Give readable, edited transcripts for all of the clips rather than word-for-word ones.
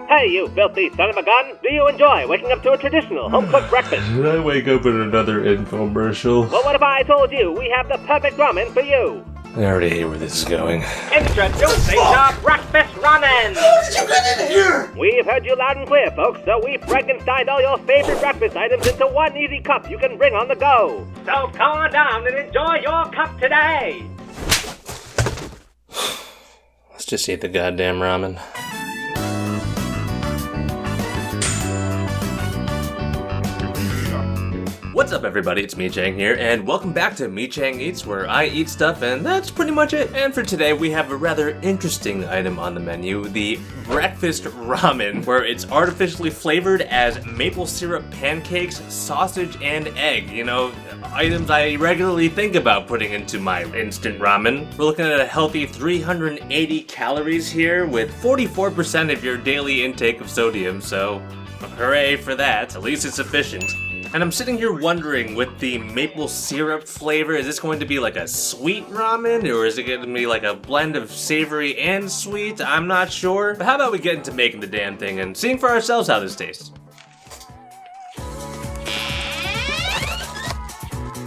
Hey, you filthy son of a gun! Do you enjoy waking up to a traditional home-cooked breakfast? Did I wake up in another infomercial? Well, what if I told you we have the perfect ramen for you? I already hate where this is going. Introducing our breakfast ramen! How did you get in here? We've heard you loud and clear, folks, so we've Frankensteined all your favorite breakfast items into one easy cup you can bring on the go. So come on down and enjoy your cup today! Let's just eat the goddamn ramen. What's up, everybody? It's Michang here, and welcome back to Michang Eats, where I eat stuff, and that's pretty much it. And for today, we have a rather interesting item on the menu, the breakfast ramen, where it's artificially flavored as maple syrup pancakes, sausage, and egg. You know, items I regularly think about putting into my instant ramen. We're looking at a healthy 380 calories here, with 44% of your daily intake of sodium, so hooray for that. At least it's sufficient. And I'm sitting here wondering, with the maple syrup flavor, is this going to be like a sweet ramen, or is it going to be like a blend of savory and sweet? I'm not sure. But how about we get into making the damn thing and seeing for ourselves how this tastes?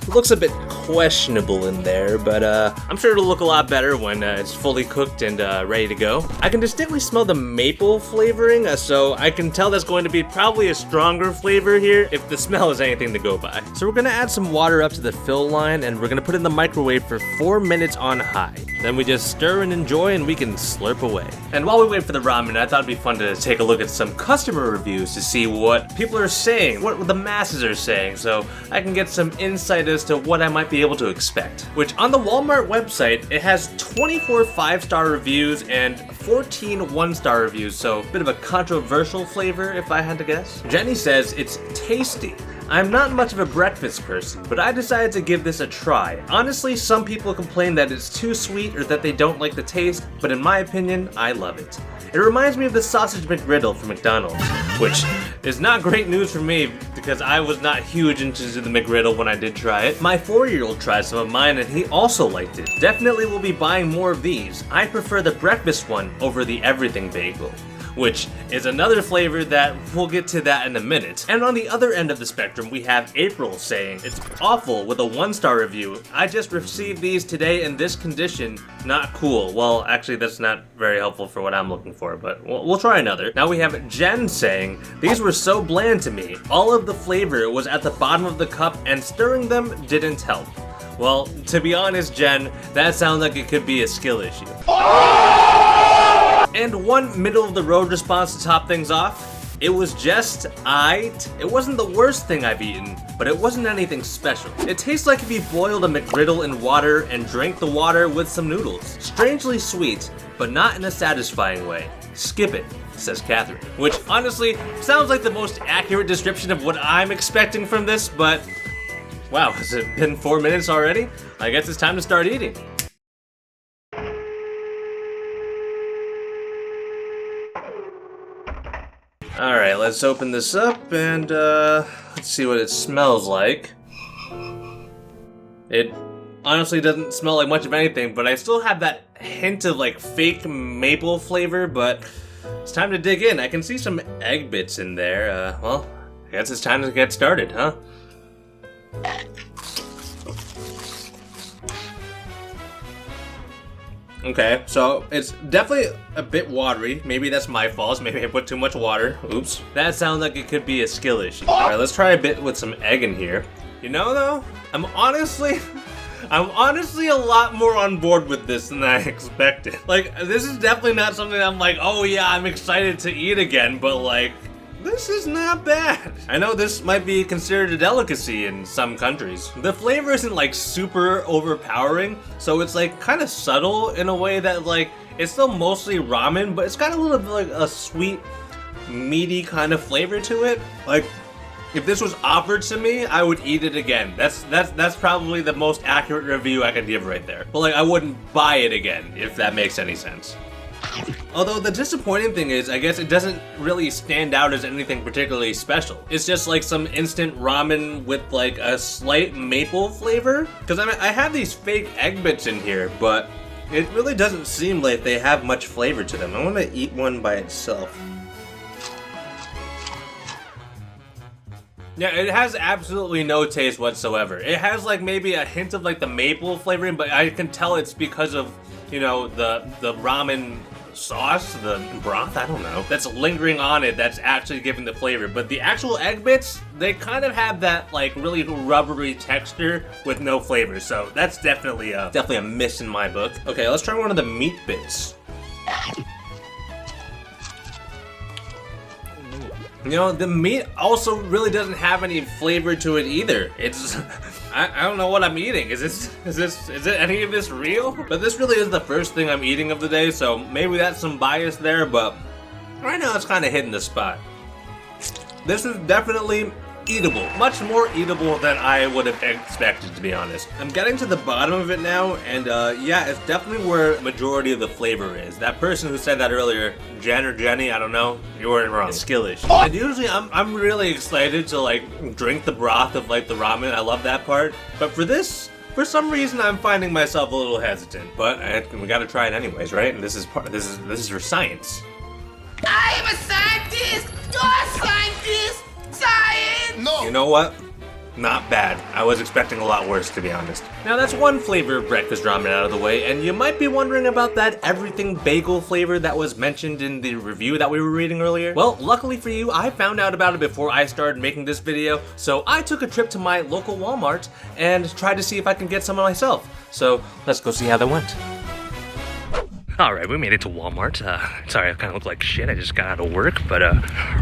It looks a bit questionable in there, but I'm sure it'll look a lot better when it's fully cooked and ready to go. I can distinctly smell the maple flavoring, so I can tell that's going to be probably a stronger flavor here if the smell is anything to go by. So we're gonna add some water up to the fill line, and we're gonna put it in the microwave for 4 minutes on high. Then we just stir and enjoy, and we can slurp away. And while we wait for the ramen, I thought it'd be fun to take a look at some customer reviews to see what people are saying, what the masses are saying, so I can get some insight as to what I might be able to expect. Which, on the Walmart website, it has 24 5-star reviews and 14 1-star reviews, so a bit of a controversial flavor if I had to guess. Jenny says it's tasty. I'm not much of a breakfast person, but I decided to give this a try. Honestly, some people complain that it's too sweet or that they don't like the taste, but in my opinion, I love it. It reminds me of the sausage McGriddle from McDonald's, which is not great news for me because I was not huge into the McGriddle when I did try it. My 4-year-old tried some of mine and he also liked it. Definitely will be buying more of these. I prefer the breakfast one over the everything bagel, which is another flavor that we'll get to that in a minute. And on the other end of the spectrum, we have April saying, it's awful with a 1-star review. I just received these today in this condition, not cool. Well, actually that's not very helpful for what I'm looking for, but we'll try another. Now we have Jen saying, these were so bland to me. All of the flavor was at the bottom of the cup and stirring them didn't help. Well, to be honest, Jen, that sounds like it could be a skill issue. And one middle-of-the-road response to top things off, it was just aight. It wasn't the worst thing I've eaten, but it wasn't anything special. It tastes like if you boiled a McGriddle in water and drank the water with some noodles. Strangely sweet, but not in a satisfying way. Skip it, says Catherine. Which honestly sounds like the most accurate description of what I'm expecting from this, but wow, has it been 4 minutes already? I guess it's time to start eating. Alright, let's open this up and let's see what it smells like. It honestly doesn't smell like much of anything, but I still have that hint of like fake maple flavor, but it's time to dig in. I can see some egg bits in there. Well, I guess it's time to get started, huh? Okay, so it's definitely a bit watery. Maybe that's my fault. Maybe I put too much water. Oops. That sounds like it could be a skill issue. Alright, let's try a bit with some egg in here. You know though, I'm honestly a lot more on board with this than I expected. Like, this is definitely not something I'm like, oh yeah, I'm excited to eat again, but like, this is not bad. I know this might be considered a delicacy in some countries. The flavor isn't like super overpowering, so it's like kind of subtle in a way that like, it's still mostly ramen, but it's got a little bit like a sweet, meaty kind of flavor to it. Like, if this was offered to me, I would eat it again. That's probably the most accurate review I could give right there. But like, I wouldn't buy it again, if that makes any sense. Although the disappointing thing is, I guess it doesn't really stand out as anything particularly special. It's just like some instant ramen with like a slight maple flavor. Because I mean, I have these fake egg bits in here, but It really doesn't seem like they have much flavor to them. I want to eat one by itself. Yeah, it has absolutely no taste whatsoever. It has like maybe a hint of like the maple flavoring, but I can tell it's because of, you know, the ramen sauce, the broth, I don't know, that's lingering on it that's actually giving the flavor. But the actual egg bits, they kind of have that like really rubbery texture with no flavor. So that's definitely a miss in my book. Okay, let's try one of the meat bits. You know, the meat also really doesn't have any flavor to it either. It's I don't know what I'm eating. Is it any of this real? But this really is the first thing I'm eating of the day, so maybe that's some bias there, but right now it's kind of hitting the spot. This is definitely eatable. Much more eatable than I would have expected, to be honest. I'm getting to the bottom of it now, and yeah, it's definitely where majority of the flavor is. That person who said that earlier, Jen or Jenny, I don't know, you weren't wrong. It's skillish. And usually I'm really excited to like drink the broth of like the ramen. I love that part. But for this, for some reason, I'm finding myself a little hesitant. But we gotta try it anyways, right? And this is for science. I am a scientist! You're a scientist! Science! No! You know what? Not bad. I was expecting a lot worse, to be honest. Now that's one flavor of breakfast ramen out of the way, and you might be wondering about that everything bagel flavor that was mentioned in the review that we were reading earlier. Well, luckily for you, I found out about it before I started making this video, so I took a trip to my local Walmart and tried to see if I can get some myself. So let's go see how that went. Alright, we made it to Walmart. Sorry, I kind of look like shit. I just got out of work, but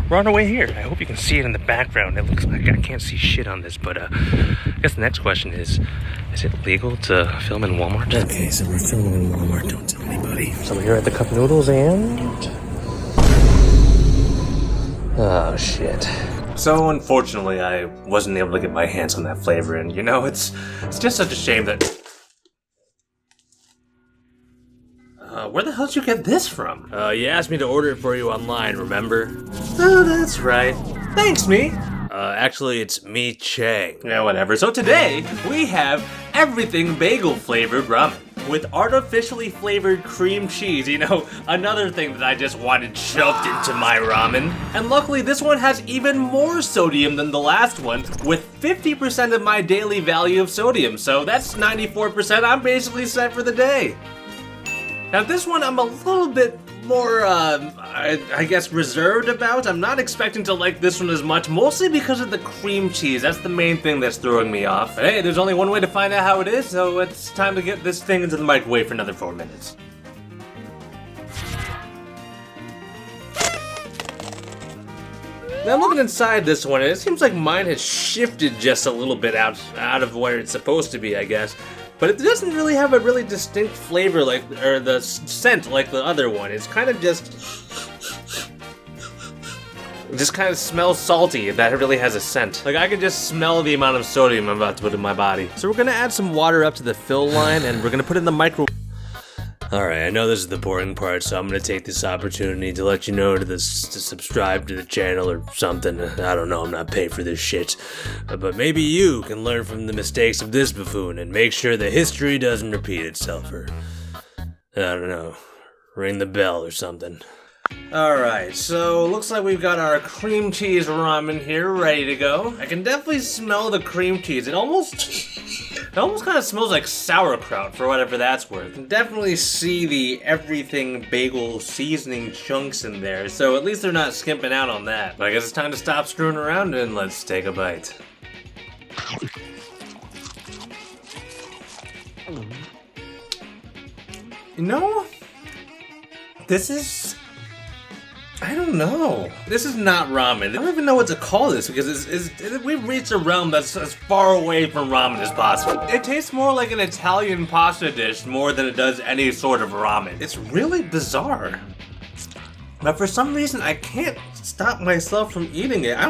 we're on our way here. I hope you can see it in the background. It looks like I can't see shit on this, but I guess the next question is it legal to film in Walmart? Okay, so we're filming in Walmart. Don't tell anybody. So we're here at the Cup Noodles and... oh, shit. So unfortunately, I wasn't able to get my hands on that flavor, and you know, it's just such a shame that... where the hell did you get this from? You asked me to order it for you online, remember? Oh, that's right. Thanks, me. Actually, it's Michang. Yeah, whatever. So today, we have everything bagel flavored ramen with artificially flavored cream cheese. You know, another thing that I just wanted shoved into my ramen. And luckily, this one has even more sodium than the last one, with 50% of my daily value of sodium. So that's 94%. I'm basically set for the day. Now this one I'm a little bit more, I guess, reserved about. I'm not expecting to like this one as much, mostly because of the cream cheese. That's the main thing that's throwing me off. But hey, there's only one way to find out how it is, so it's time to get this thing into the microwave for another 4 minutes. Now I'm looking inside this one, and it seems like mine has shifted just a little bit out of where it's supposed to be, I guess. But it doesn't really have a really distinct flavor or the scent like the other one. It's kind of just kind of smells salty. That really has a scent. Like I can just smell the amount of sodium I'm about to put in my body. So we're gonna add some water up to the fill line and we're gonna put it in the microwave. Alright, I know this is the boring part, so I'm gonna take this opportunity to let you know to subscribe to the channel or something. I don't know, I'm not paid for this shit. But maybe you can learn from the mistakes of this buffoon and make sure that history doesn't repeat itself, or I don't know, ring the bell or something. Alright, so looks like we've got our cream cheese ramen here ready to go. I can definitely smell the cream cheese. It almost kind of smells like sauerkraut, for whatever that's worth. I can definitely see the everything bagel seasoning chunks in there, so at least they're not skimping out on that. But I guess it's time to stop screwing around and let's take a bite. You know, this is... I don't know. This is not ramen. I don't even know what to call this because we've reached a realm that's as far away from ramen as possible. It tastes more like an Italian pasta dish more than it does any sort of ramen. It's really bizarre. But for some reason, I can't stop myself from eating it. I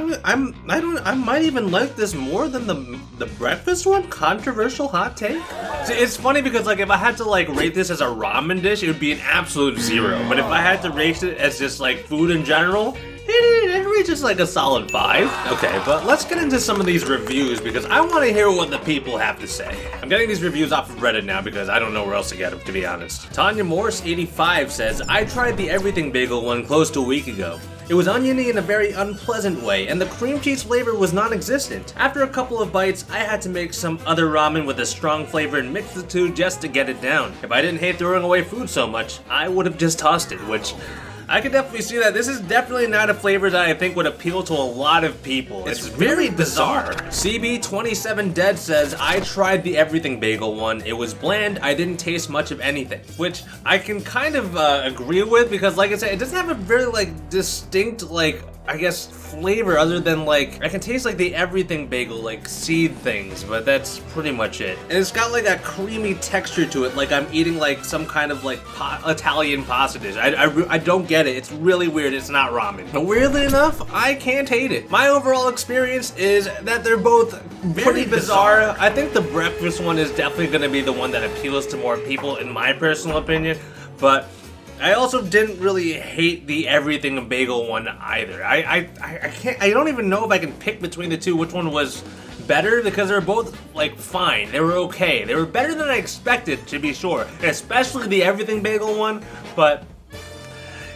might even like this more than the breakfast one. Controversial hot take. See, it's funny because like if I had to like rate this as a ramen dish, it would be an absolute 0. But if I had to rate it as just like food in general, it reaches like a solid 5. Okay, but let's get into some of these reviews because I want to hear what the people have to say. I'm getting these reviews off of Reddit now because I don't know where else to get them, to be honest. Tanya Morse 85 says, I tried the everything bagel one close to a week ago. It was oniony in a very unpleasant way, and the cream cheese flavor was non-existent. After a couple of bites, I had to make some other ramen with a strong flavor and mix the two just to get it down. If I didn't hate throwing away food so much, I would have just tossed it, which I can definitely see that. This is definitely not a flavor that I think would appeal to a lot of people. It's very bizarre. CB27 Dead says, I tried the everything bagel one. It was bland. I didn't taste much of anything, which I can kind of agree with because, like I said, it doesn't have a very like distinct I guess flavor other than like I can taste like the everything bagel like seed things, but that's pretty much it. And it's got like a creamy texture to it, like I'm eating like some kind of like Italian pasta dish. I don't get it. It's really weird. It's not ramen. But weirdly enough, I can't hate it. My overall experience is that they're both pretty bizarre. I think the breakfast one is definitely going to be the one that appeals to more people in my personal opinion, but I also didn't really hate the everything bagel one either. I don't even know if I can pick between the two which one was better because they're both like fine. They were okay. They were better than I expected, to be sure. Especially the everything bagel one, but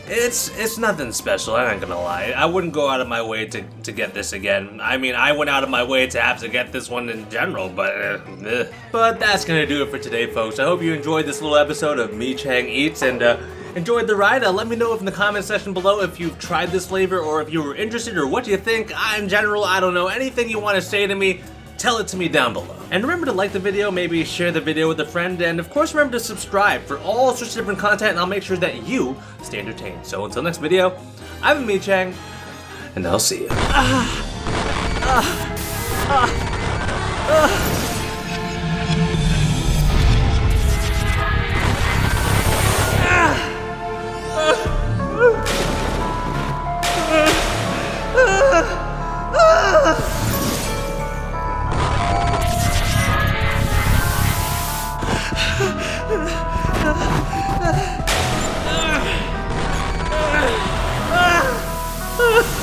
it's nothing special, I ain't gonna lie. I wouldn't go out of my way to get this again. I mean, I went out of my way to have to get this one in general, but But that's gonna do it for today, folks. I hope you enjoyed this little episode of Michang Eats and enjoyed the ride. Let me know in the comment section below if you've tried this flavor or if you were interested or what you think. In general, I don't know. Anything you want to say to me, tell it to me down below. And remember to like the video, maybe share the video with a friend, and of course remember to subscribe for all sorts of different content, and I'll make sure that you stay entertained. So until next video, I've been Michang, and I'll see you.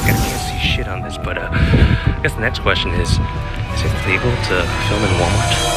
I can't see shit on this, but I guess the next question is it legal to film in Walmart?